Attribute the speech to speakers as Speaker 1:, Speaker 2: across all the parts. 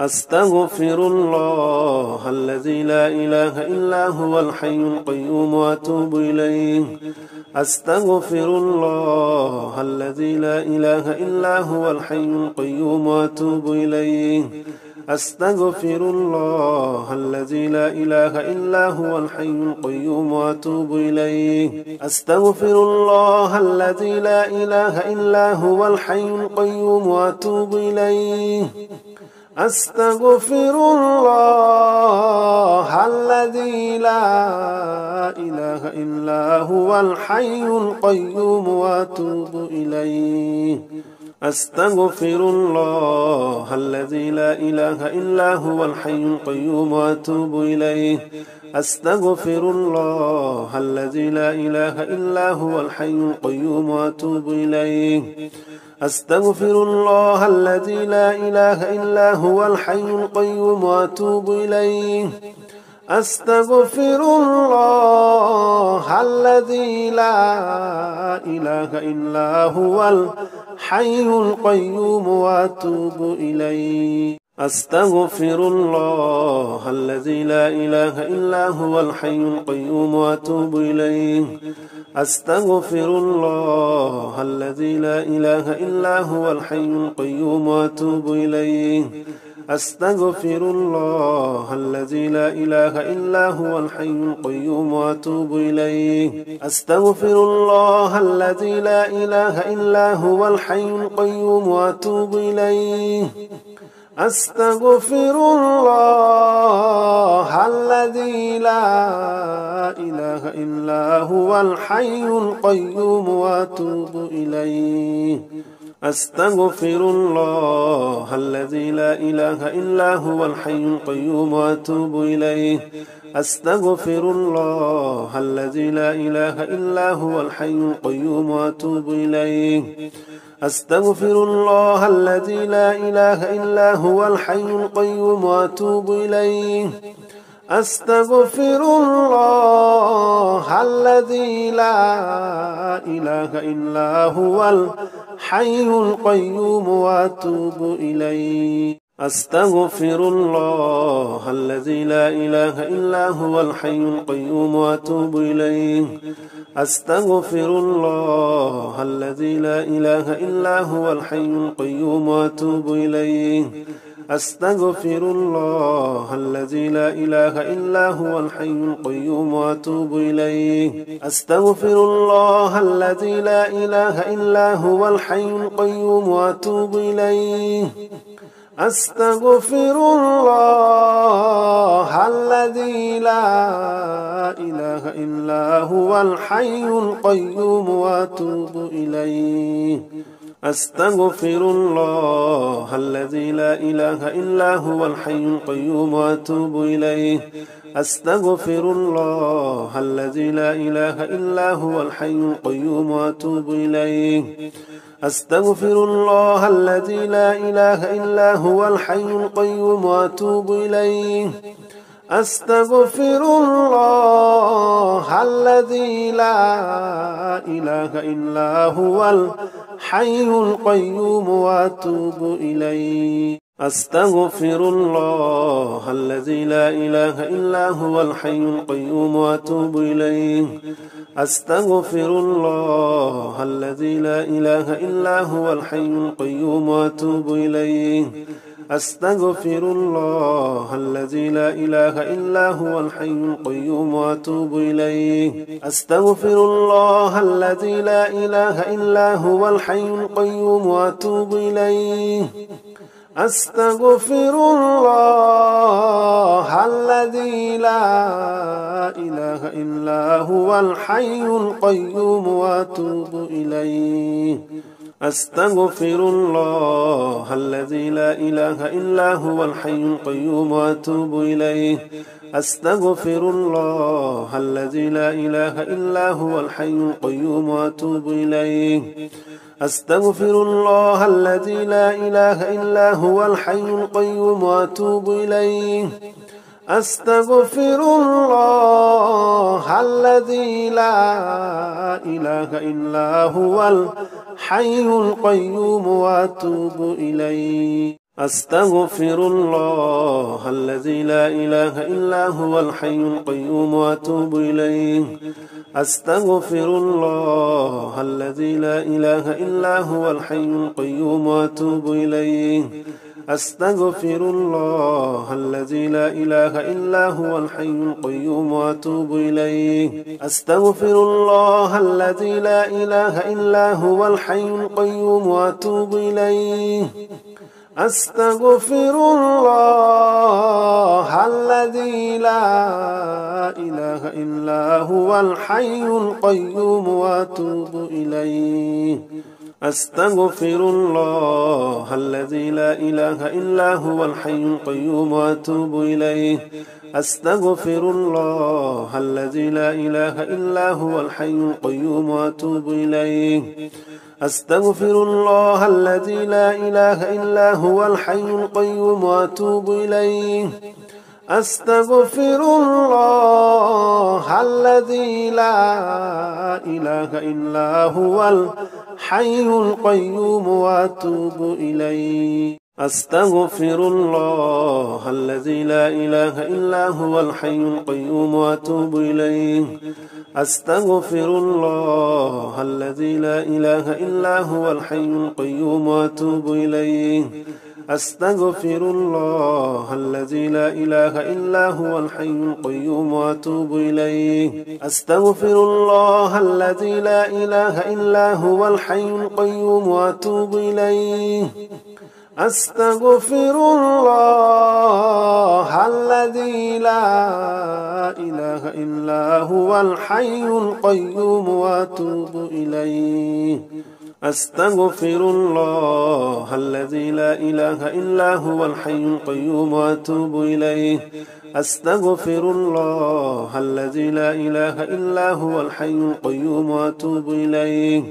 Speaker 1: أستغفر الله الذي لا إله إلا هو الحي القيوم وأتوب إليه. أستغفر الله الذي لا إله إلا هو الحي القيوم وأتوب إليه. أستغفر الله الذي لا إله إلا هو الحي القيوم وأتوب إليه. أستغفر الله الذي لا إله إلا هو الحي القيوم وأتوب إليه. أستغفر الله الذي لا إله إلا هو الحي القيوم وأتوب إليه. أستغفر الله الذي لا إله إلا هو الحي القيوم وأتوب إليه. أستغفر الله الذي لا إله إلا هو الحي القيوم وأتوب إليه. أستغفر الله الذي لا إله إلا هو الحي القيوم وأتوب إليه. أستغفر الله الذي لا إله إلا هو الحي القيوم وأتوب إليه. أستغفر الله الذي لا إله إلا هو الحي القيوم وأتوب إليه. أستغفر الله الذي لا إله إلا هو الحي القيوم وأتوب إليه. أستغفر الله الذي لا إله إلا هو الحي القيوم وأتوب إليه. أستغفر الله الذي لا إله إلا هو الحي القيوم وأتوب إليه. أستغفر الله الذي لا إله إلا هو الحي القيوم وأتوب إليه. أستغفر الله الذي لا إله إلا هو الحي القيوم وأتوب إليه. أستغفر الله الذي لا إله إلا هو الحي القيوم وأتوب إليه. أستغفر الله الذي لا إله إلا هو الحي القيوم وأتوب إليه. أستغفر الله الذي لا إله إلا هو الحي القيوم وأتوب إليه. أستغفر الله الذي لا إله إلا هو الحي القيوم وأتوب إليه. أستغفر الله الذي لا إله إلا هو الحي القيوم وأتوب إليه. أستغفر الله الذي لا إله إلا هو الحي القيوم وأتوب إليه. أستغفر الله الذي لا إله إلا هو الحي القيوم وأتوب إليه. أستغفر الله الذي لا إله إلا هو الحي القيوم وأتوب إليه. أستغفر الله الذي لا إله إلا هو الحي القيوم وأتوب إليه. أستغفر الله الذي لا إله إلا هو الحي القيوم وأتوب إليه. أستغفر الله الذي لا إله إلا هو الحي القيوم وأتوب إليه. أستغفر الله الذي لا إله إلا هو الحي القيوم وأتوب إليه. أستغفر الله الذي لا إله إلا هو الحي القيوم وأتوب إليه. أستغفر الله الذي لا إله إلا هو الحي القيوم وأتوب إليه. أستغفر الله الذي لا إله إلا هو الحي القيوم وأتوب إليه. أستغفر الله الذي لا إله إلا هو الحي القيوم وأتوب إليه. أستغفر الله الذي لا إله إلا هو الحي القيوم وأتوب إليه. أستغفر الله الذي لا إله إلا هو الحي القيوم وأتوب إليه. أستغفر الله الذي لا إله إلا هو الحي القيوم وأتوب إليه. أستغفر الله الذي لا إله إلا هو الحي القيوم وأتوب إليه. أستغفر الله الذي لا إله إلا هو الحي القيوم وأتوب إليه. أستغفر الله الذي لا إله إلا هو الحي القيوم وأتوب إليه. أستغفر الله الذي لا إله إلا هو الحي القيوم وأتوب إليه. أستغفر الله الذي لا إله إلا هو الحي القيوم وأتوب إليه. أستغفر الله الذي لا إله إلا هو الحي القيوم وأتوب إليه. أستغفر الله الذي لا إله إلا هو الحي القيوم وأتوب إليه. أستغفر الله الذي لا إله إلا هو الحي القيوم وأتوب إليه. أستغفر الله الذي لا إله إلا هو الحي القيوم وأتوب إليه. أستغفر الله الذي لا إله إلا هو الحي القيوم وأتوب إليه. أستغفر الله الذي لا إله إلا هو الحي القيوم وأتوب إليه. أستغفر الله الذي لا إله إلا هو الحي القيوم وأتوب إليه. أستغفر الله الذي لا إله إلا هو الحي القيوم وأتوب إليه. أستغفر الله الذي لا إله إلا هو الحي القيوم وأتوب إليه. أستغفر الله الذي لا إله إلا هو الحي القيوم وأتوب إليه. أستغفر الله الذي لا إله إلا هو الحي القيوم وأتوب إليه. أستغفر الله الذي لا إله إلا هو الحي القيوم وأتوب إليه. أستغفر الله الذي لا إله إلا هو الحي القيوم وأتوب إليه.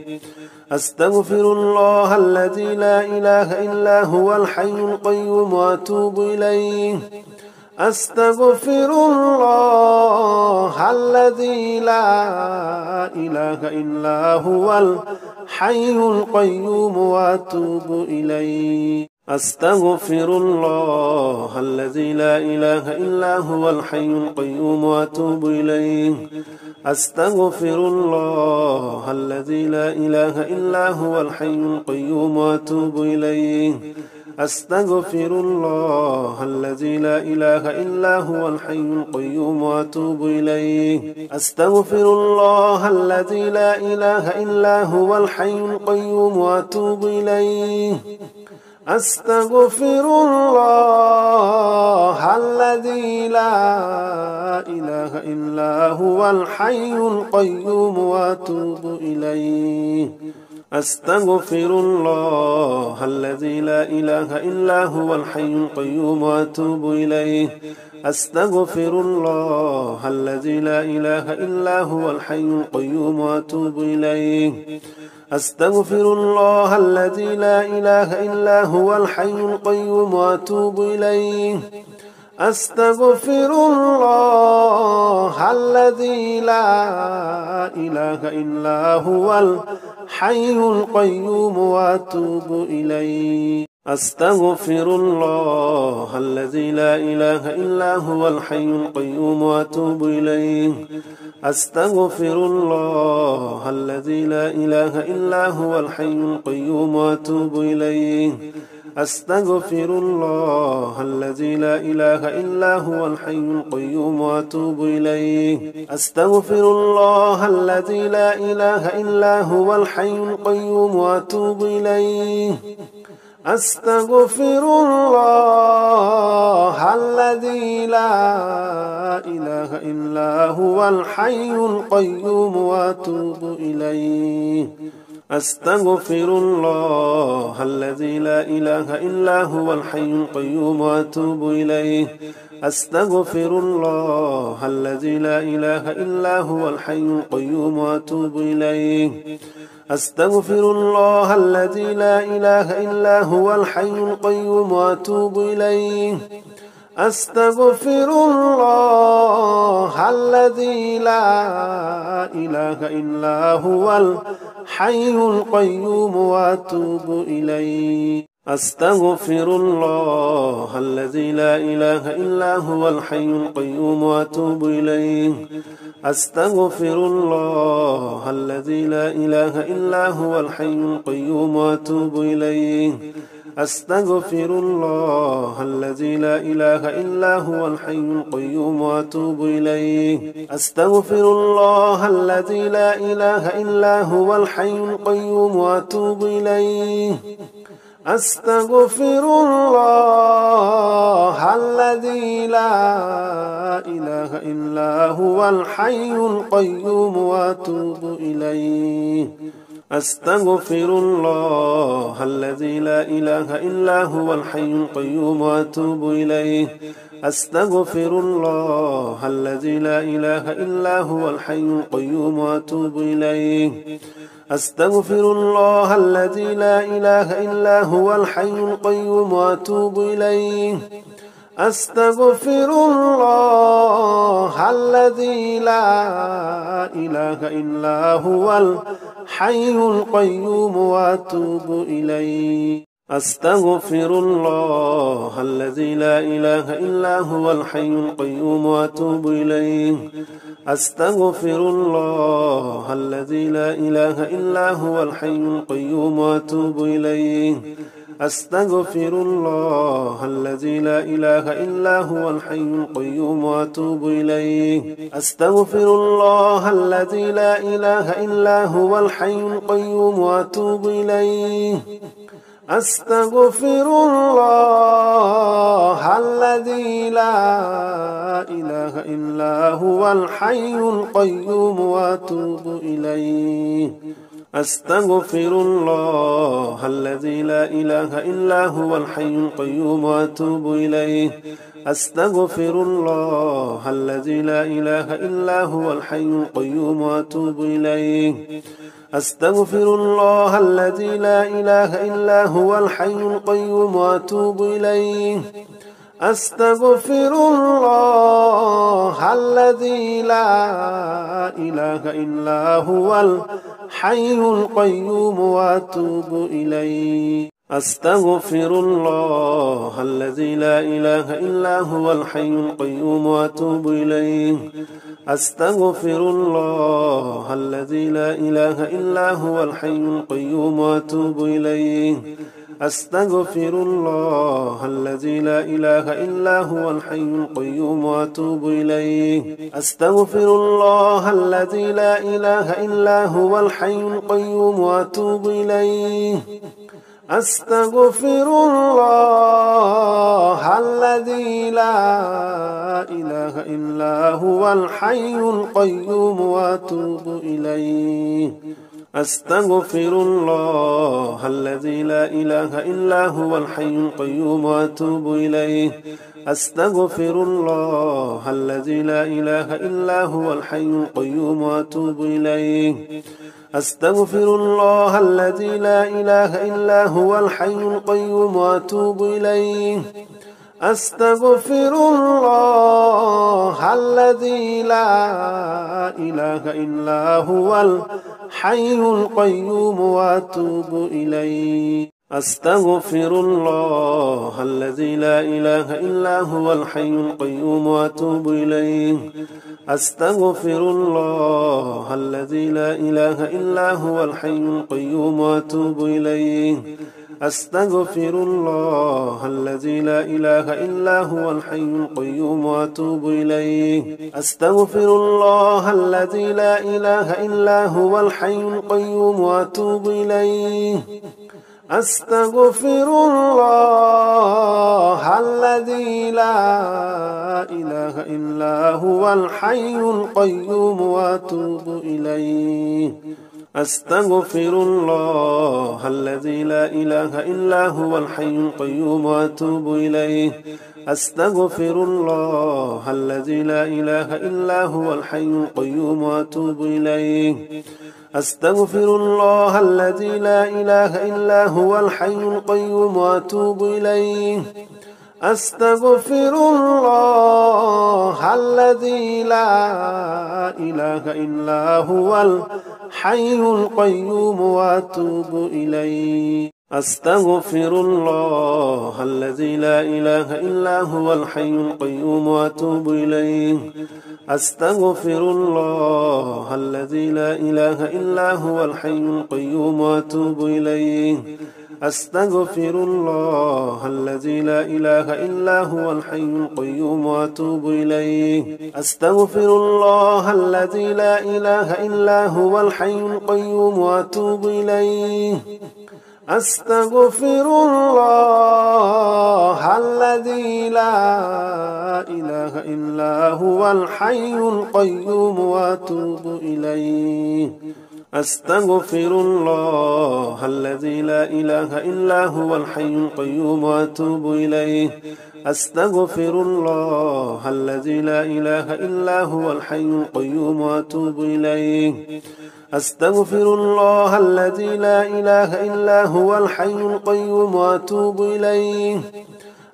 Speaker 1: أستغفر الله الذي لا إله إلا هو الحي القيوم وأتوب إليه. أستغفر الله الذي لا إله إلا هو الحي القيوم وأتوب إليه. أستغفر الله الذي لا إله إلا هو الحي القيوم وأتوب إليه. أستغفر الله الذي لا إله إلا هو الحي القيوم وأتوب إليه. أستغفر الله الذي لا إله إلا هو الحي القيوم وأتوب إليه. أستغفر الله الذي لا إله إلا هو الحي القيوم وأتوب إليه. أستغفر الله الذي لا إله إلا هو الحي القيوم وأتوب إليه. أستغفر الله الذي لا إله إلا هو الحي القيوم وأتوب إليه. أستغفر الله الذي لا إله إلا هو الحي القيوم وأتوب إليه. أستغفر الله الذي لا إله إلا هو الحي القيوم وأتوب إليه. أستغفر الله الذي لا إله إلا هو الحي القيوم وأتوب إليه. أستغفر الله الذي لا إله إلا هو الحي القيوم وأتوب إليه. أستغفر الله الذي لا إله إلا هو الحي القيوم وأتوب إليه. أستغفر الله الذي لا إله إلا هو الحي القيوم وأتوب إليه. أستغفر الله الذي لا إله إلا هو الحي القيوم وأتوب إليه. أستغفر الله الذي لا إله إلا هو الحي القيوم وأتوب إليه. أستغفر الله الذي لا إله إلا هو الحي القيوم وأتوب إليه. أستغفر الله الذي لا إله إلا هو الحي القيوم وأتوب إليه. أستغفر الله الذي لا إله إلا هو الحي القيوم وأتوب إليه. أستغفر الله الذي لا إله إلا هو الحي القيوم وأتوب إليه. أستغفر الله الذي لا إله إلا هو الحي القيوم وأتوب إليه. أستغفر الله الذي لا إله إلا هو الحي القيوم وأتوب إليه. أستغفر الله الذي لا إله إلا هو الحي القيوم وأتوب إليه. أستغفر الله الذي لا إله إلا هو الحي القيوم وأتوب إليه. أستغفر الله الذي لا إله إلا هو الحي القيوم وأتوب إليه. أستغفر الله الذي لا إله إلا هو الحي القيوم وأتوب إليه. أستغفر الله الذي لا إله إلا هو الحي القيوم وأتوب إليه. أستغفر الله الذي لا إله إلا هو الحي القيوم وأتوب إليه. أستغفر الله الذي لا إله إلا هو الحي القيوم وأتوب إليه. أستغفر الله الذي لا إله إلا هو الحي القيوم وأتوب إليه. أستغفر الله الذي لا إله إلا هو الحي القيوم وأتوب إليه. أستغفر الله الذي لا إله إلا هو الحي القيوم وأتوب إليه. أستغفر الله الذي لا إله إلا هو الحي القيوم وأتوب إليه. أستغفر الله الذي لا إله إلا هو الحي القيوم وأتوب إليه. أستغفر الله الذي لا إله إلا هو الحي القيوم وأتوب إليه. أستغفر الله الذي لا إله إلا هو الحي القيوم وأتوب إليه. أستغفر الله الذي لا إله إلا هو الحي القيوم وأتوب إليه. أستغفر الله الذي لا إله إلا هو الحي القيوم وأتوب إليه. أستغفر الله الذي لا إله إلا هو الحي القيوم وأتوب إليه. أستغفر الله الذي لا إله إلا هو الحي القيوم وأتوب إليه. أستغفر الله الذي لا إله إلا هو الحي القيوم وأتوب إليه. أستغفر الله الذي لا إله إلا هو الحي القيوم وأتوب إليه. أستغفر الله الذي لا إله إلا هو الحي القيوم وأتوب إليه. أستغفر الله الذي لا إله إلا هو الحي القيوم وأتوب إليه. أستغفر الله الذي لا إله إلا هو الحي القيوم وأتوب إليه. أستغفر الله الذي لا إله إلا هو الحي القيوم وأتوب إليه. أستغفر الله الذي لا إله إلا هو الحي القيوم وأتوب إليه. أستغفر الله الذي لا إله إلا هو الحي القيوم وأتوب إليه. أستغفر الله الذي لا إله إلا هو الحي القيوم وأتوب إليه. أستغفر الله الذي لا إله إلا هو الحي القيوم وأتوب إليه. أستغفر الله الذي لا إله إلا هو الحي القيوم وأتوب إليه. أستغفر الله الذي لا إله إلا هو الحي القيوم وأتوب إليه. أستغفر الله الذي لا إله إلا هو الحي القيوم وأتوب إليه. أستغفر الله الذي لا إله إلا هو الحي القيوم وأتوب إليه. أستغفر الله الذي لا إله إلا هو الحي القيوم وأتوب إليه. أستغفر الله الذي لا إله إلا هو الحي القيوم وأتوب إليه. أستغفر الله الذي لا إله إلا هو الحي القيوم وأتوب إليه. أستغفر الله الذي لا إله إلا هو الحي القيوم وأتوب إليه. أستغفر الله الذي لا إله إلا هو الحي القيوم وأتوب إليه. أستغفر الله الذي لا إله إلا هو الحي القيوم وأتوب إليه. أستغفر الله الذي لا إله إلا هو الحي القيوم وأتوب إليه. أستغفر الله الذي لا إله إلا هو الحي القيوم وأتوب إليه. أستغفر الله الذي لا إله إلا هو الحي القيوم وأتوب إليه. أستغفر الله الذي لا إله إلا هو الحي القيوم وأتوب إليه.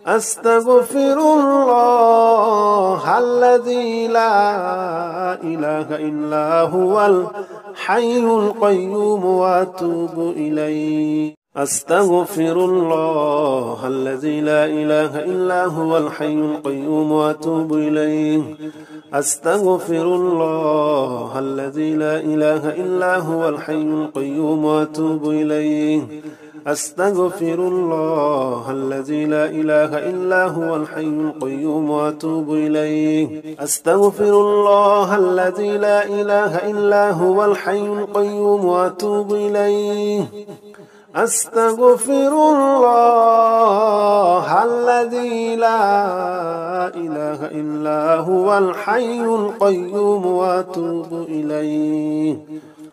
Speaker 1: أستغفر الله الذي لا إله إلا هو الحي القيوم وأتوب إليه. أستغفر الله الذي لا إله إلا هو الحي القيوم وأتوب إليه. أستغفر الله الذي لا إله إلا هو الحي القيوم وأتوب إليه. أستغفر الله الذي لا إله إلا هو الحي القيوم وأتوب إليه. أستغفر الله الذي لا إله إلا هو الحي القيوم وأتوب إليه. أستغفر الله الذي لا إله إلا هو الحي القيوم وأتوب إليه.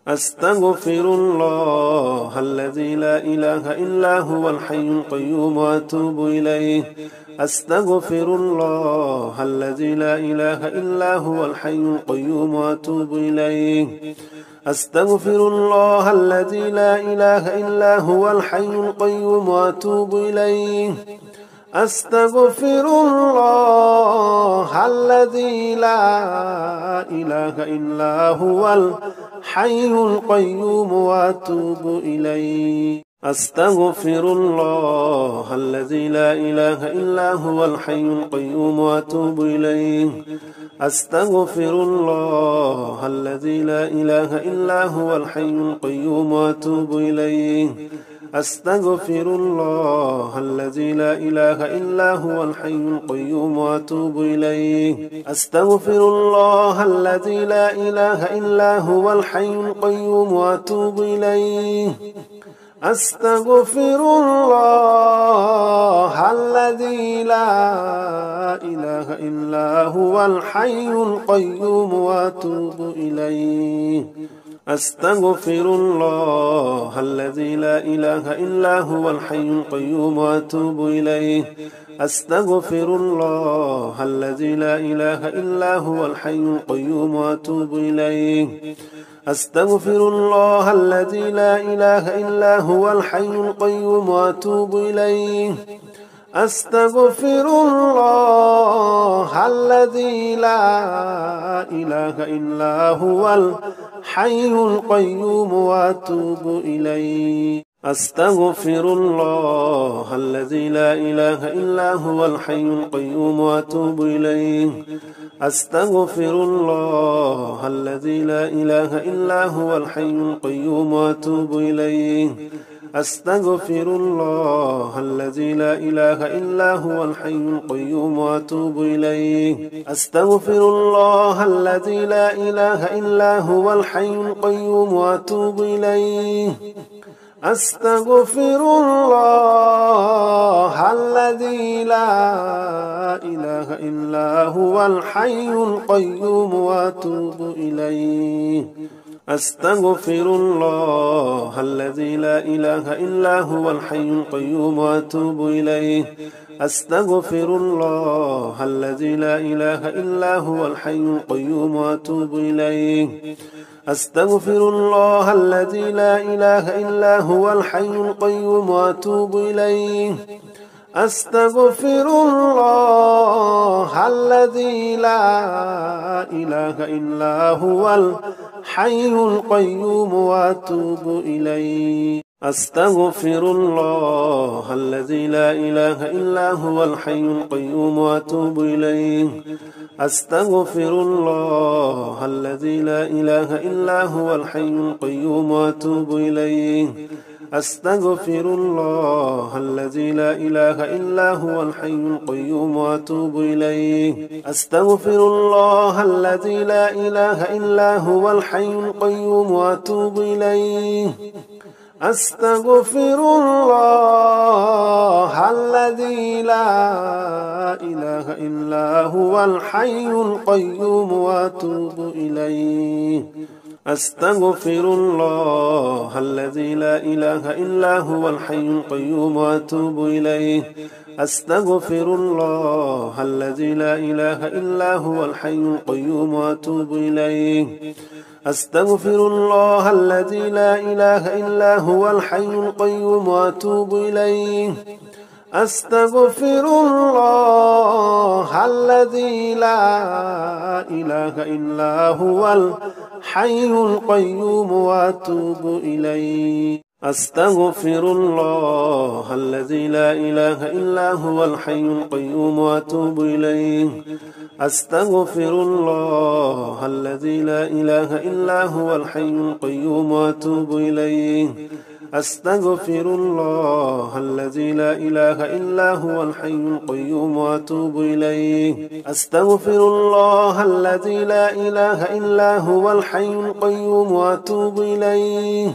Speaker 1: أستغفر الله الذي لا إله إلا هو الحي القيوم وأتوب إليه. أستغفر الله الذي لا إله إلا هو الحي القيوم وأتوب إليه. أستغفر الله الذي لا إله إلا هو الحي القيوم وأتوب إليه. أستغفر الله الذي لا إله إلا هو الحي القيوم وأتوب إليه. أستغفر الله الذي لا إله إلا هو الحي القيوم وأتوب إليه. أستغفر الله الذي لا إله إلا هو الحي القيوم وأتوب إليه. أستغفر الله الذي لا إله إلا هو الحي القيوم وأتوب إليه. أستغفر الله الذي لا إله إلا هو الحي القيوم وأتوب إليه. أستغفر الله الذي لا إله إلا هو الحي القيوم وأتوب إليه. أستغفر الله الذي لا إله إلا هو الحي القيوم وأتوب إليه. أستغفر الله الذي لا إله إلا هو الحي القيوم وأتوب إليه. أستغفر الله الذي لا إله إلا هو الحي القيوم وأتوب إليه. أستغفر الله الذي لا إله إلا هو الحي القيوم وأتوب إليه. أستغفر الله الذي لا إله إلا هو الحي القيوم وأتوب إليه. أستغفر الله الذي لا إله إلا هو الحي القيوم وأتوب إليه. أستغفر الله الذي لا إله إلا هو الحي القيوم وأتوب إليه. أستغفر الله الذي لا إله إلا هو الحي القيوم وأتوب إليه. أستغفر الله الذي لا إله إلا هو الحي القيوم وأتوب إليه. أستغفر الله الذي لا إله إلا هو الحي القيوم وأتوب إليه. أستغفر الله الذي لا إله إلا هو الحي القيوم وأتوب إليه. أستغفر الله الذي لا إله إلا هو الحي القيوم وأتوب إليه. أستغفر الله الذي لا إله إلا هو الحي القيوم وأتوب إليه. أستغفر الله الذي لا إله إلا هو الحي القيوم وأتوب إليه. أستغفر الله الذي لا إله إلا هو الحي القيوم وأتوب إليه. أستغفر الله الذي لا إله إلا هو الحي القيوم وأتوب إليه. أستغفر الله الذي لا إله إلا هو الحي القيوم وأتوب إليه. أستغفر الله الذي لا إله إلا هو الحي القيوم وأتوب إليه. أستغفر الله الذي لا إله إلا هو الحي القيوم وأتوب إليه. أستغفر الله الذي لا إله إلا هو الحي القيوم وأتوب إليه. أستغفر الله الذي لا إله إلا هو الحي القيوم وأتوب إليه. أستغفر الله الذي لا إله إلا هو الحي القيوم وأتوب إليه. أستغفر الله الذي لا إله إلا هو الحي القيوم وأتوب إليه. أستغفر الله الذي لا إله إلا هو الحي القيوم وأتوب إليه. أستغفر الله الذي لا إله إلا هو الحي القيوم وأتوب إليه. أستغفر الله الذي لا إله إلا هو الحي القيوم وأتوب إليه.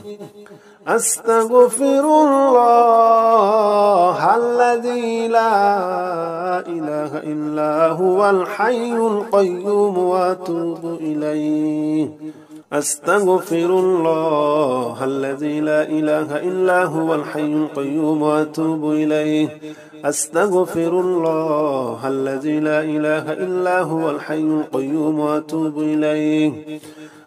Speaker 1: أستغفر الله الذي لا إله إلا هو الحي القيوم وأتوب إليه. أستغفر الله الذي لا إله إلا هو الحي القيوم وأتوب إليه. أستغفر الله الذي لا إله إلا هو الحي القيوم وأتوب إليه.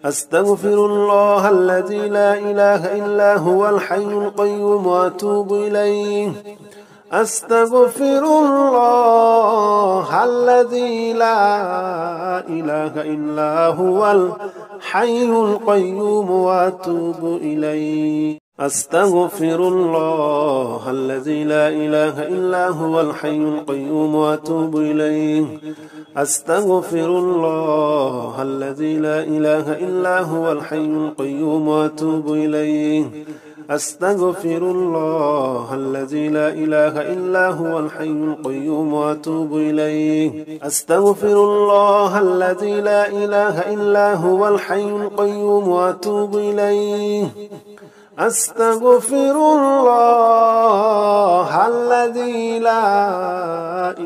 Speaker 1: أستغفر الله الذي لا إله إلا هو الحي القيوم وأتوب إليه. أستغفر الله الذي لا إله إلا هو الحي القيوم وأتوب إليه. أستغفر الله الذي لا إله إلا هو الحي القيوم وأتوب إليه. أستغفر الله الذي لا إله إلا هو الحي القيوم وأتوب إليه. أستغفر الله الذي لا إله إلا هو الحي القيوم وأتوب إليه. أستغفر الله الذي لا إله إلا هو الحي القيوم وأتوب إليه. أستغفر الله الذي لا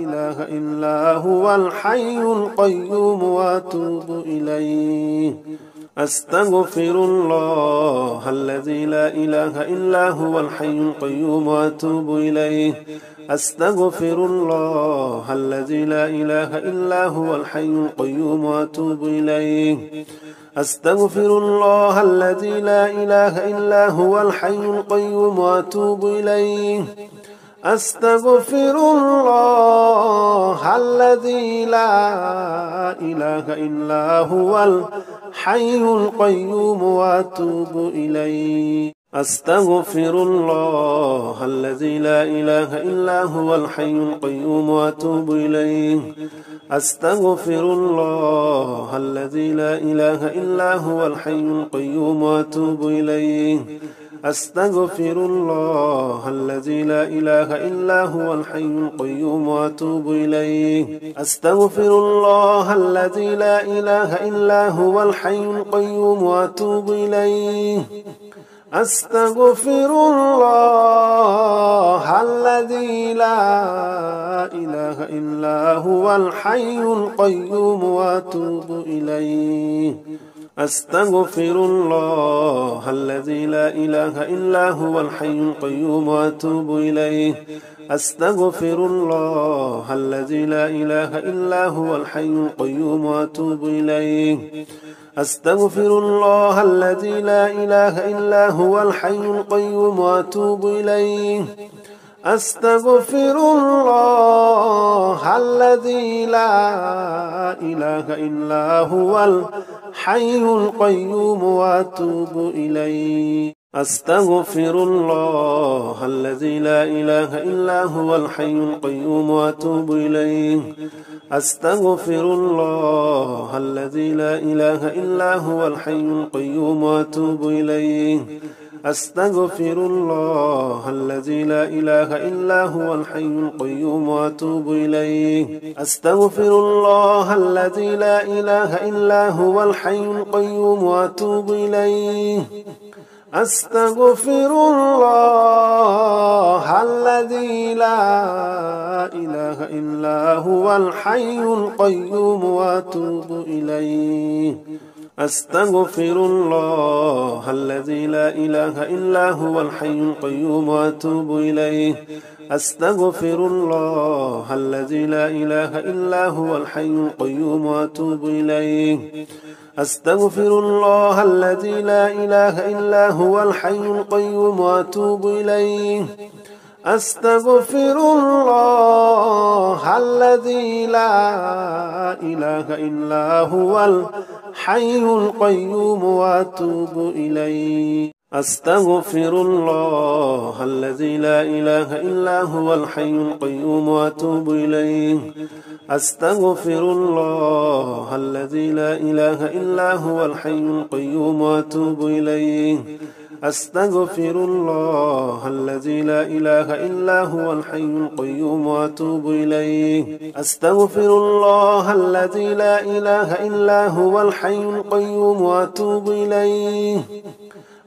Speaker 1: إله إلا هو الحي القيوم وأتوب إليه. أستغفر الله الذي لا إله إلا هو الحي القيوم وأتوب إليه. أستغفر الله الذي لا إله إلا هو الحي القيوم وأتوب إليه. أستغفر الله الذي لا إله إلا هو الحي القيوم وأتوب إليه. أستغفر الله الذي لا إله إلا هو الحي القيوم وأتوب إليه. أستغفر الله الذي لا إله إلا هو الحي القيوم وأتوب إليه. أستغفر الله الذي لا إله إلا هو الحي القيوم وأتوب إليه. أستغفر الله الذي لا إله إلا هو الحي القيوم وأتوب إليه. أستغفر الله الذي لا إله إلا هو الحي القيوم وأتوب إليه. أستغفر الله الذي لا إله إلا هو الحي القيوم وأتوب إليه. أستغفر الله الذي لا إله إلا هو الحي القيوم وأتوب إليه. أستغفر الله الذي لا إله إلا هو الحي القيوم وأتوب إليه. أستغفر الله الذي لا إله إلا هو الحي القيوم وأتوب إليه. أستغفر الله الذي لا إله إلا هو الحي القيوم وأتوب إليه. أستغفر الله الذي لا إله إلا هو الحي القيوم وأتوب إليه. أستغفر الله الذي لا إله إلا هو الحي القيوم وأتوب إليه. أستغفر الله الذي لا إله إلا هو الحي القيوم وأتوب إليه. أستغفر الله الذي لا إله إلا هو الحي القيوم وأتوب إليه. أستغفر الله الذي لا إله إلا هو الحي القيوم وأتوب إليه. أستغفر الله الذي لا إله إلا هو الحي القيوم وأتوب إليه. أستغفر الله الذي لا إله إلا هو الحي القيوم وأتوب إليه. أستغفر الله الذي لا إله إلا هو الحي القيوم وأتوب إليه. أستغفر الله الذي لا إله إلا هو الحي القيوم وأتوب إليه. أستغفر الله الذي لا إله إلا هو الحي القيوم وأتوب إليه. أستغفر الله الذي لا إله إلا هو الحي القيوم وأتوب إليه. أستغفر الله الذي لا إله إلا هو الحي القيوم وأتوب إليه. أستغفر الله الذي لا إله إلا هو الحي القيوم وأتوب إليه.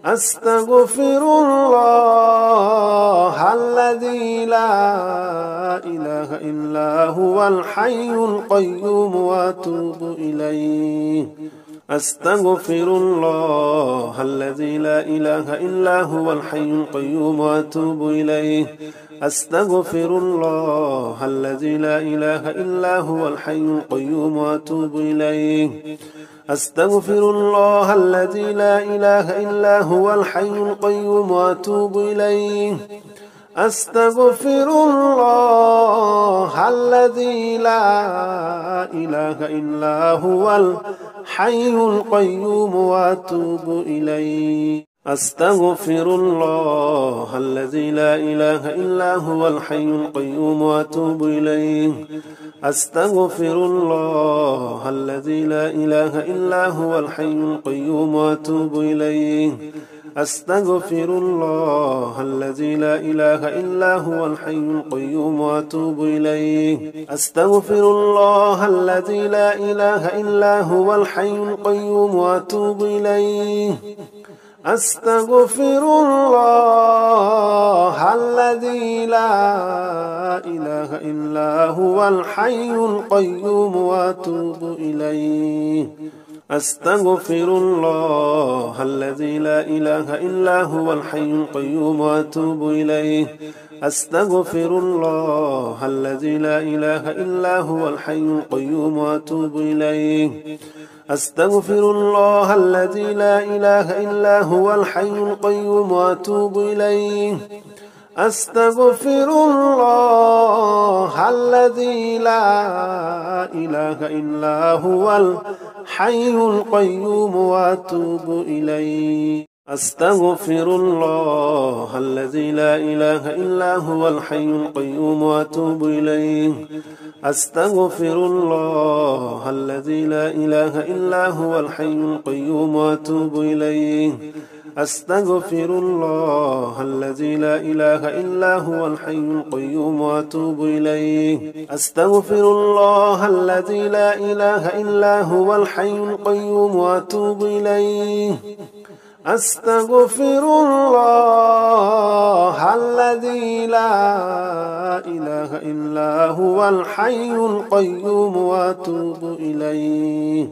Speaker 1: أستغفر الله الذي لا إله إلا هو الحي القيوم وأتوب إليه. أستغفر الله الذي لا إله إلا هو الحي القيوم وأتوب إليه. أستغفر الله الذي لا إله إلا هو الحي القيوم وأتوب إليه. أستغفر الله الذي لا إله إلا هو الحي القيوم وأتوب إليه. أستغفر الله الذي لا إله إلا هو الحي القيوم وأتوب إليه. أستغفر الله الذي لا إله إلا هو الحي القيوم وأتوب إليه. أستغفر الله الذي لا إله إلا هو الحي القيوم وأتوب إليه. أستغفر الله الذي لا إله إلا هو الحي القيوم وأتوب إليه. أستغفر الله الذي لا إله إلا هو الحي القيوم وأتوب إليه. أستغفر الله الذي لا إله إلا هو الحي القيوم وأتوب إليه. أستغفر الله الذي لا إله إلا هو الحي القيوم وأتوب إليه. أستغفر الله الذي لا إله إلا هو الحي القيوم وأتوب إليه. أستغفر الله الذي لا إله إلا هو الحي القيوم وأتوب إليه. أستغفر الله الذي لا إله إلا هو الحي القيوم وأتوب إليه. أستغفر الله الذي لا إله إلا هو الحي القيوم وأتوب إليه. أستغفر الله الذي لا إله إلا هو الحي القيوم وأتوب إليه. أستغفر الله الذي لا إله إلا هو الحي القيوم وأتوب إليه. أستغفر الله الذي لا إله إلا هو الحي القيوم وأتوب إليه. أستغفر الله الذي لا إله إلا هو الحي القيوم وأتوب إليه.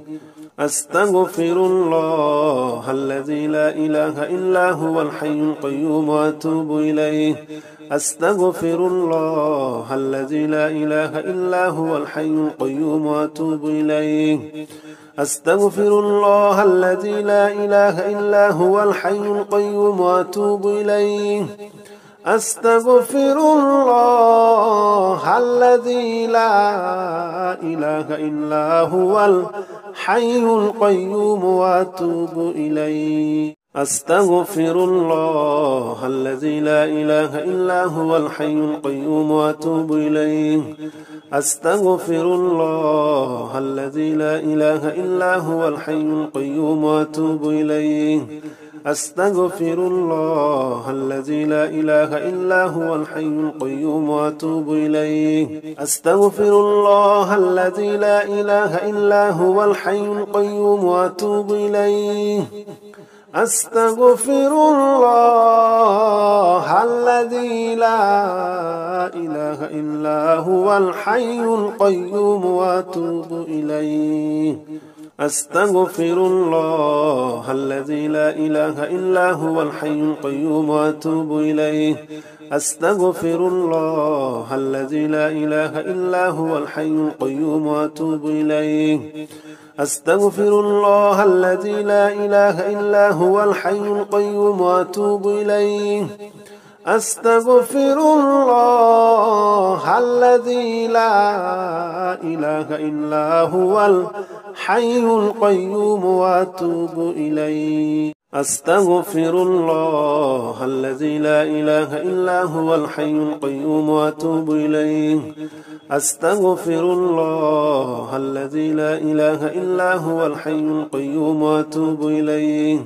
Speaker 1: أستغفر الله الذي لا إله إلا هو الحي القيوم وأتوب إليه. أستغفر الله الذي لا إله إلا هو الحي القيوم وأتوب إليه. أستغفر الله الذي لا إله إلا هو الحي القيوم وأتوب إليه. أستغفر الله الذي لا إله إلا هو الحي القيوم وأتوب إليه. أستغفر الله الذي لا إله إلا هو الحي القيوم وأتوب إليه. أستغفر الله الذي لا إله إلا هو الحي القيوم وأتوب إليه. أستغفر الله الذي لا إله إلا هو الحي القيوم وأتوب إليه. أستغفر الله الذي لا إله إلا هو الحي القيوم وأتوب إليه. أستغفر الله الذي لا إله إلا هو الحي القيوم وأتوب إليه. أستغفر الله الذي لا إله إلا هو الحي القيوم وأتوب إليه. أستغفر الله الذي لا إله إلا هو الحي القيوم وأتوب إليه. أستغفر الله الذي لا إله إلا هو الحي القيوم وأتوب إليه. أستغفر الله الذي لا إله إلا هو الحي القيوم وأتوب إليه. أستغفر الله الذي لا إله إلا هو الحي القيوم وأتوب إليه. أستغفر الله الذي لا إله إلا هو الحي القيوم وأتوب إليه.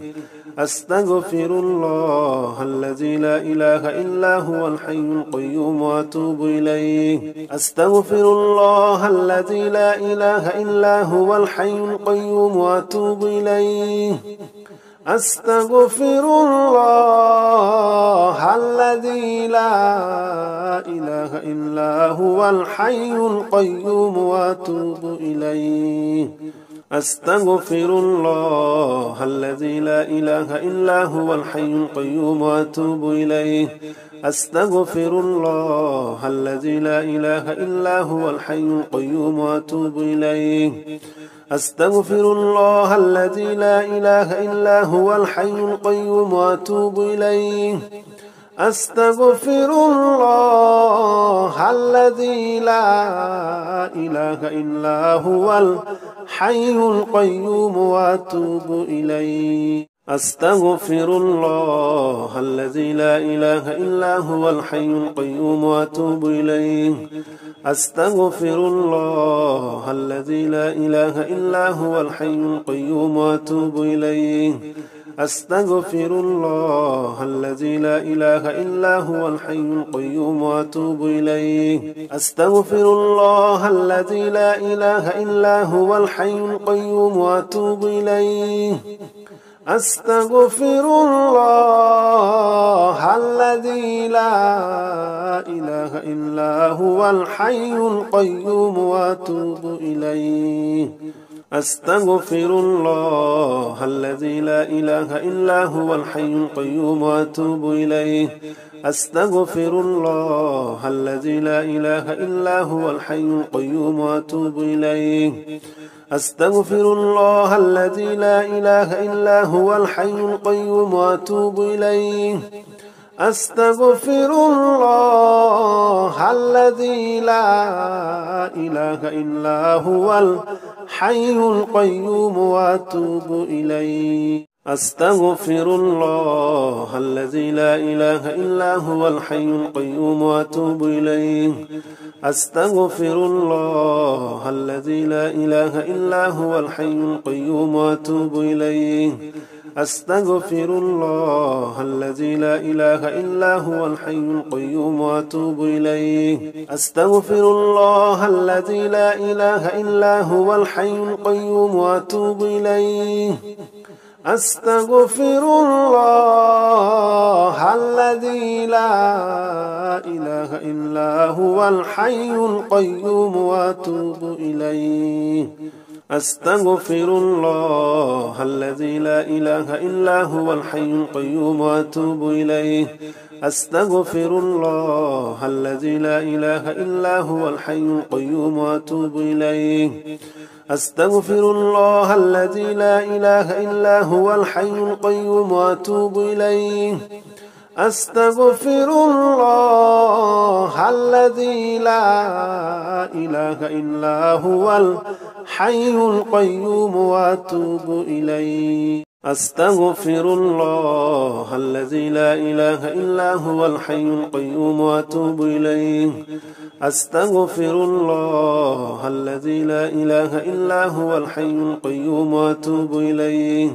Speaker 1: أستغفر الله الذي لا إله إلا هو الحي القيوم وأتوب إليه. أستغفر الله الذي لا إله إلا هو الحي القيوم وأتوب إليه. أستغفر الله الذي لا إله إلا هو الحي القيوم وأتوب إليه. أستغفر الله الذي لا إله إلا هو الحي القيوم وأتوب إليه. أستغفر الله الذي لا إله إلا هو الحي القيوم وأتوب إليه. أستغفر الله الذي لا إله إلا هو الحي القيوم وأتوب إليه. أستغفر الله الذي لا إله إلا هو الحي القيوم وأتوب إليه. أستغفر الله الذي لا إله إلا هو الحي القيوم وأتوب إليه. أستغفر الله الذي لا إله إلا هو الحي القيوم وأتوب إليه. أستغفر الله الذي لا إله إلا هو الحي القيوم وأتوب إليه. أستغفر الله الذي لا إله إلا هو الحي القيوم وأتوب إليه. أستغفر الله الذي لا إله إلا هو الحي القيوم وأتوب إليه. أستغفر الله الذي لا إله إلا هو الحي القيوم وأتوب إليه. أستغفر الله الذي لا إله إلا هو الحي القيوم وأتوب إليه. أستغفر الله الذي لا إله إلا هو الحي القيوم وأتوب إليه. أستغفر الله الذي لا إله إلا هو الحي القيوم وأتوب إليه. أستغفر الله الذي لا إله إلا هو الحي القيوم وأتوب إليه. أستغفر الله الذي لا إله إلا هو الحي القيوم وأتوب إليه. أستغفر الله الذي لا إله إلا هو الحي القيوم وأتوب إليه. أستغفر الله الذي لا إله إلا هو الحي القيوم وأتوب إليه. أستغفر الله الذي لا إله إلا هو الحي القيوم وأتوب إليه. أستغفر الله الذي لا إله إلا هو الحي القيوم وأتوب إليه. أستغفر الله الذي لا إله إلا هو الحي القيوم وأتوب إليه. أستغفر الله الذي لا إله إلا هو الحي القيوم وأتوب إليه. أستغفر الله الذي لا إله إلا هو الحي القيوم وأتوب إليه. أستغفر الله الذي لا إله إلا هو الحي القيوم وأتوب إليه. أستغفر الله الذي لا إله إلا هو الحي القيوم وأتوب إليه.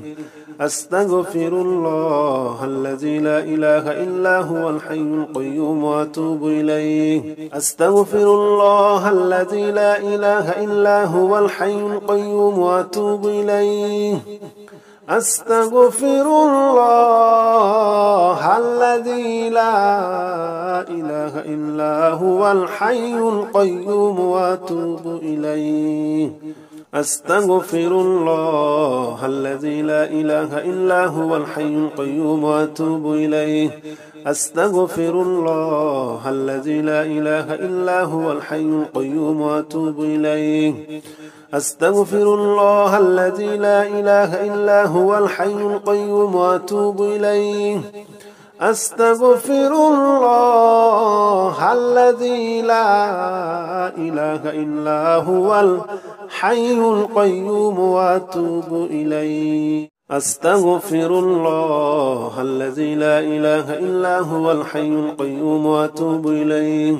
Speaker 1: أستغفر الله الذي لا إله إلا هو الحي القيوم وأتوب إليه. أستغفر الله الذي لا إله إلا هو الحي القيوم وأتوب إليه. أستغفر الله الذي لا إله إلا هو الحي القيوم وأتوب إليه. أستغفر الله الذي لا إله إلا هو الحي القيوم وأتوب إليه. أستغفر الله الذي لا إله إلا هو الحي القيوم وأتوب إليه. أستغفر الله الذي لا إله إلا هو الحي القيوم وأتوب إليه. أستغفر الله الذي لا إله إلا هو الحي القيوم وأتوب إليه. أستغفر الله الذي لا إله إلا هو الحي القيوم وأتوب إليه.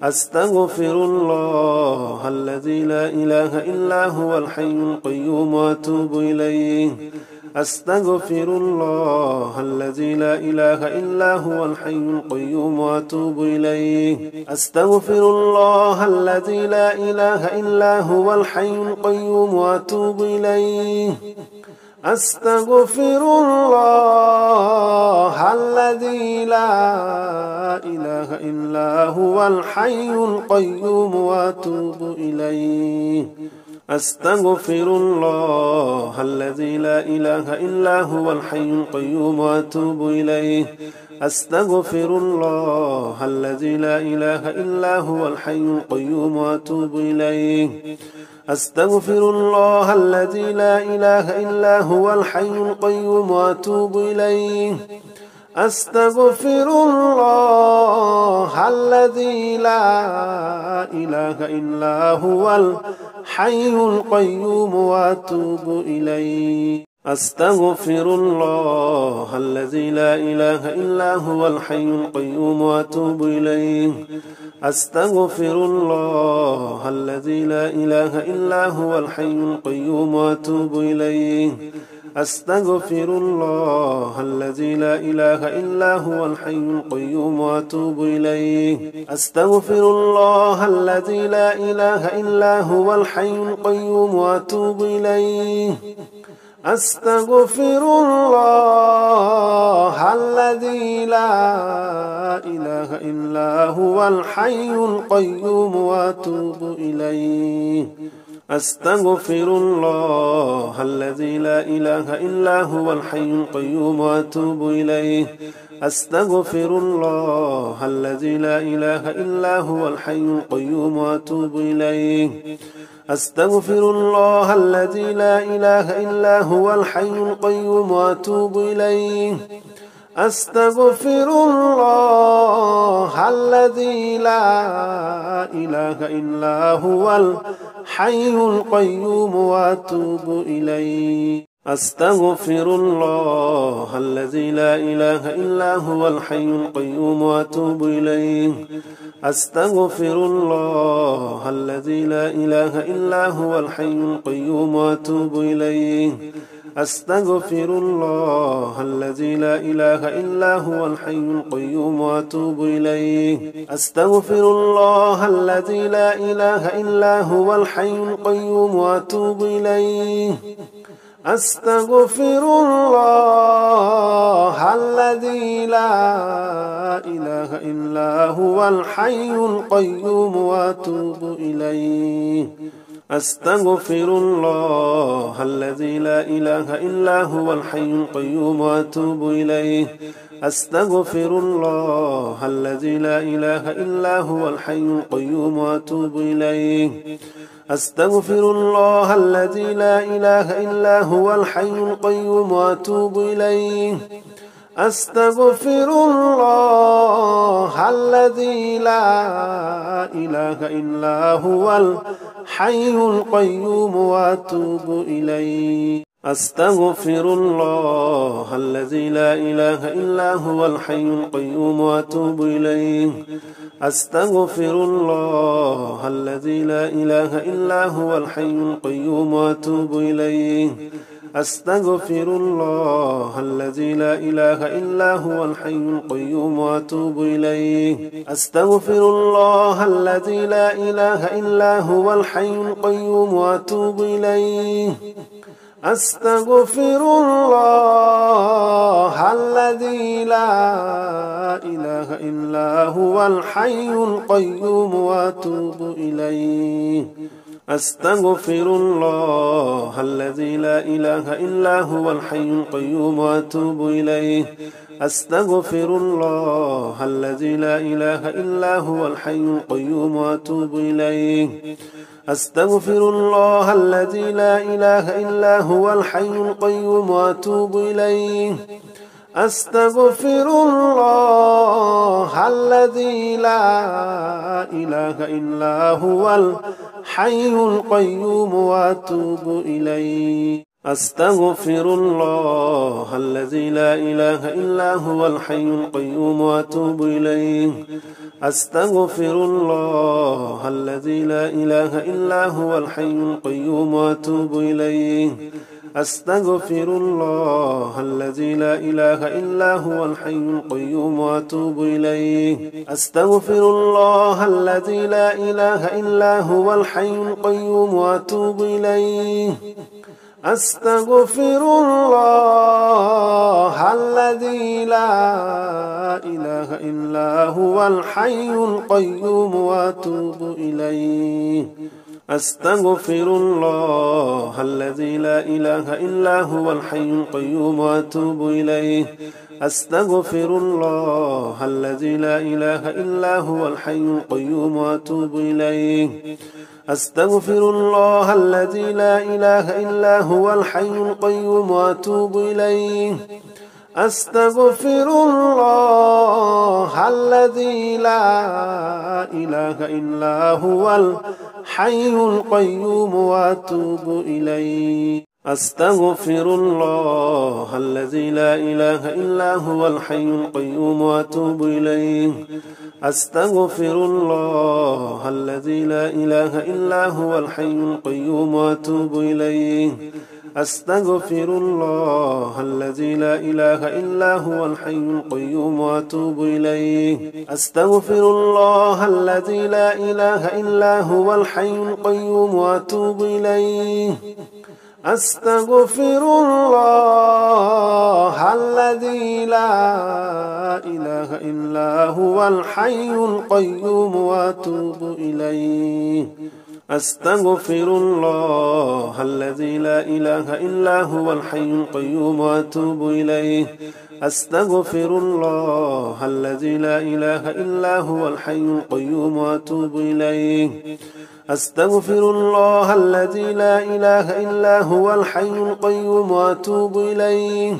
Speaker 1: أستغفر الله الذي لا إله إلا هو الحي القيوم وأتوب إليه. أستغفر الله الذي لا إله إلا هو الحي القيوم وأتوب إليه. أستغفر الله الذي لا إله إلا هو الحي القيوم وأتوب إليه. أستغفر الله الذي لا إله إلا هو الحي القيوم وأتوب إليه. أستغفر الله الذي لا إله إلا هو الحي القيوم وأتوب إليه. أستغفر الله الذي لا إله إلا هو الحي القيوم وأتوب إليه. أستغفر الله الذي لا إله إلا هو الحي القيوم وأتوب إليه. أستغفر الله الذي لا إله إلا هو الحي القيوم وأتوب إليه. أستغفر الله الذي لا إله إلا هو الحي القيوم وأتوب إليه. أستغفر الله الذي لا إله إلا هو الحي القيوم وأتوب إليه. أستغفر الله الذي لا إله إلا هو الحي القيوم وأتوب إليه. أستغفر الله الذي لا إله إلا هو الحي القيوم وأتوب إليه. أستغفر الله الذي لا إله إلا هو الحي القيوم وأتوب إليه. أستغفر الله الذي لا إله إلا هو الحي القيوم وأتوب إليه. أستغفر الله الذي لا إله إلا هو الحي القيوم وأتوب إليه. أستغفر الله الذي لا إله إلا هو الحي القيوم وأتوب إليه. أستغفر الله الذي لا إله إلا هو الحي القيوم وأتوب إليه. أستغفر الله الذي لا إله إلا هو الحي القيوم وأتوب إليه. أستغفر الله الذي لا إله إلا هو الحي القيوم وأتوب إليه. أستغفر الله الذي لا إله إلا هو الحي القيوم وأتوب إليه. أستغفر الله الذي لا إله إلا هو الحي القيوم وأتوب إليه. أستغفر الله الذي لا إله إلا هو الحي القيوم وأتوب إليه. أستغفر الله الذي لا إله إلا هو الحي القيوم وأتوب إليه. أستغفر الله الذي لا إله إلا هو الحي القيوم وأتوب إليه. أستغفر الله الذي لا إله إلا هو الحي القيوم وأتوب إليه. أستغفر الله الذي لا إله إلا هو الحي القيوم وأتوب إليه. أستغفر الله الذي لا إله إلا هو الحي القيوم وأتوب إليه. أستغفر الله الذي لا إله إلا هو الحي القيوم وأتوب إليه. أستغفر الله الذي لا إله إلا هو الحي القيوم وأتوب إليه. أستغفر الله الذي لا إله إلا هو الحي القيوم وأتوب إليه. أستغفر الله الذي لا إله إلا هو الحي القيوم وأتوب إليه. أستغفر الله الذي لا إله إلا هو الحي القيوم وأتوب إليه. أستغفر الله الذي لا إله إلا هو الحي القيوم وأتوب إليه. أستغفر الله الذي لا إله إلا هو الحي القيوم وأتوب إليه. أستغفر الله الذي لا إله إلا هو الحي القيوم وأتوب إليه. أستغفر الله الذي لا إله إلا هو الحي القيوم وأتوب إليه. أستغفر الله الذي لا إله إلا هو الحي القيوم وأتوب إليه. أستغفر الله الذي لا إله إلا هو الحي القيوم وأتوب إليه. أستغفر الله الذي لا إله إلا هو الحي القيوم وأتوب إليه. أستغفر الله الذي لا إله إلا هو الحي القيوم وأتوب إليه. أستغفر الله الذي لا إله إلا هو الحي القيوم وأتوب إليه. أستغفر الله الذي لا إله إلا هو الحي القيوم وأتوب إليه. أستغفر الله الذي لا إله إلا هو الحي القيوم وأتوب إليه. أستغفر الله الذي لا إله إلا هو الحي القيوم وأتوب إليه. أستغفر الله الذي لا إله إلا هو الحي القيوم وأتوب إليه. أستغفر الله الذي لا إله إلا هو الحي القيوم وأتوب إليه. أستغفر الله الذي لا إله إلا هو الحي القيوم وأتوب إليه. أستغفر الله الذي لا إله إلا هو الحي القيوم وأتوب إليه. أستغفر الله الذي لا إله إلا هو الحي القيوم وأتوب إليه. أستغفر الله الذي لا إله إلا هو الحي القيوم وأتوب إليه. أستغفر الله الذي لا إله إلا هو الحي القيوم وأتوب إليه. أستغفر الله الذي لا إله إلا هو الحي القيوم وأتوب إليه.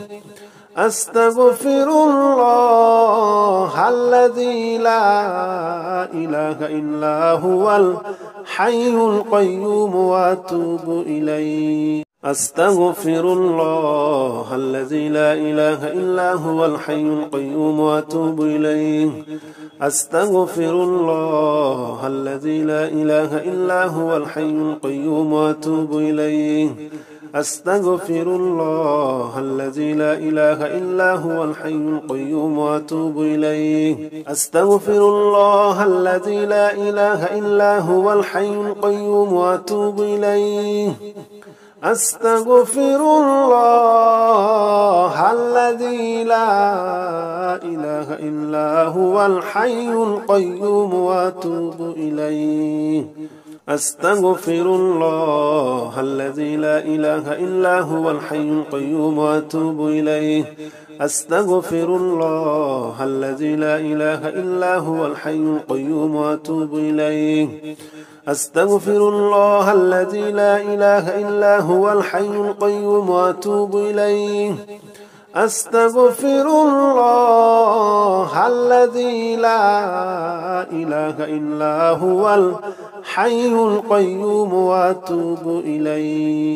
Speaker 1: أستغفر الله الذي لا إله إلا هو الحي القيوم وأتوب إليه. أستغفر الله الذي لا إله إلا هو الحي القيوم وأتوب إليه. أستغفر الله الذي لا إله إلا هو الحي القيوم وأتوب إليه. أستغفر الله الذي لا إله إلا هو الحي القيوم وأتوب إليه. أستغفر الله الذي لا إله إلا هو الحي القيوم وأتوب إليه. أستغفر الله الذي لا إله إلا هو الحي القيوم وأتوب إليه. أستغفر الله الذي لا إله إلا هو الحي القيوم وأتوب إليه. أستغفر الله الذي لا إله إلا هو الحي القيوم وأتوب إليه. أستغفر الله الذي لا إله إلا هو الحي القيوم وأتوب إليه. أستغفر الله الذي لا إله إلا هو الحي القيوم وأتوب إليه.